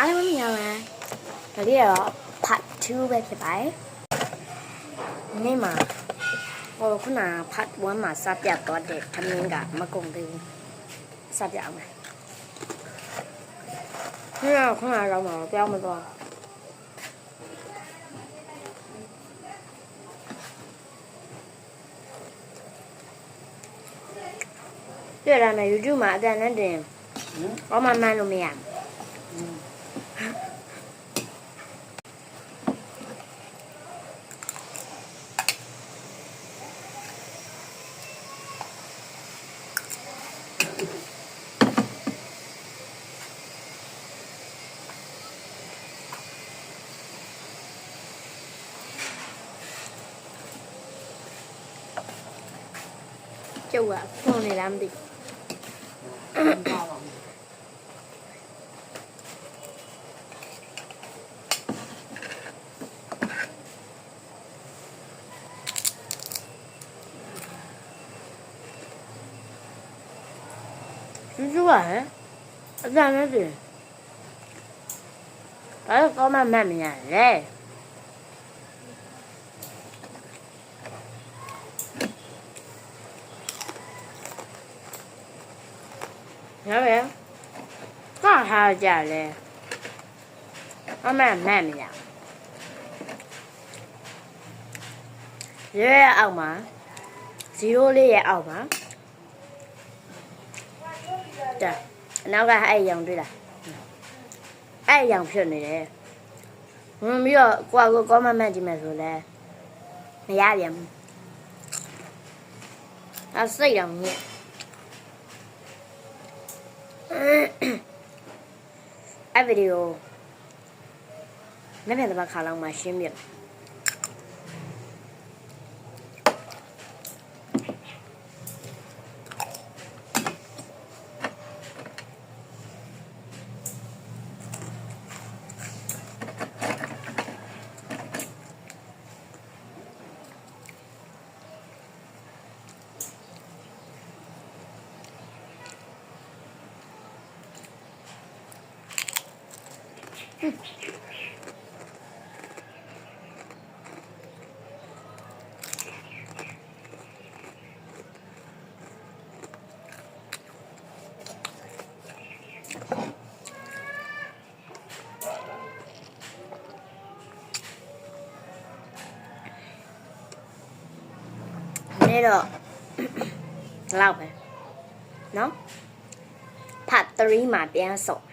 အားလုံးမင်္ဂလာပါဒါလေးကတော့ part 2ပဲဖြစ်ပါတယ်နေ့မှာခုန part 1မှာစပြသွားတဲ့ထမင်းကမကုန်သေးဘူးစပြအောင်မယ်ခုနကတော့မှာပြောင်းမသွားပြရမယ် YouTube မှာအတန်နဲ့တင်ဘာမှမှန်းလို့မရကျုပ်ကဖုန်းနေလားမသိကျူးရတယ်အတန်နဲ့တင်ဘာလို့ကောင်းမှမှတ်မရလဲရပါဟာဟာကြလဲအမှန်မှန်မရရဲအောက်မှာ0လေးရဲ့အောက်မှာဒါအနောက်ကအဲ့ရောင်တွေ့လားအဲ့ရောင်ဖြစ်နေတယ်ဝင်ပြီးတော့ကိုကကောမမန့်ကြည့်မယ်ဆိုလဲမရပြန်ဘူးအစိတ်ရောင်ညက်အဲ့ဗီဒီယိုနေ့တစ်ခါလောက်မှရှင်းပြနေ့တော့လောက်ပဲနော် part 3မှာပြန်ဆော့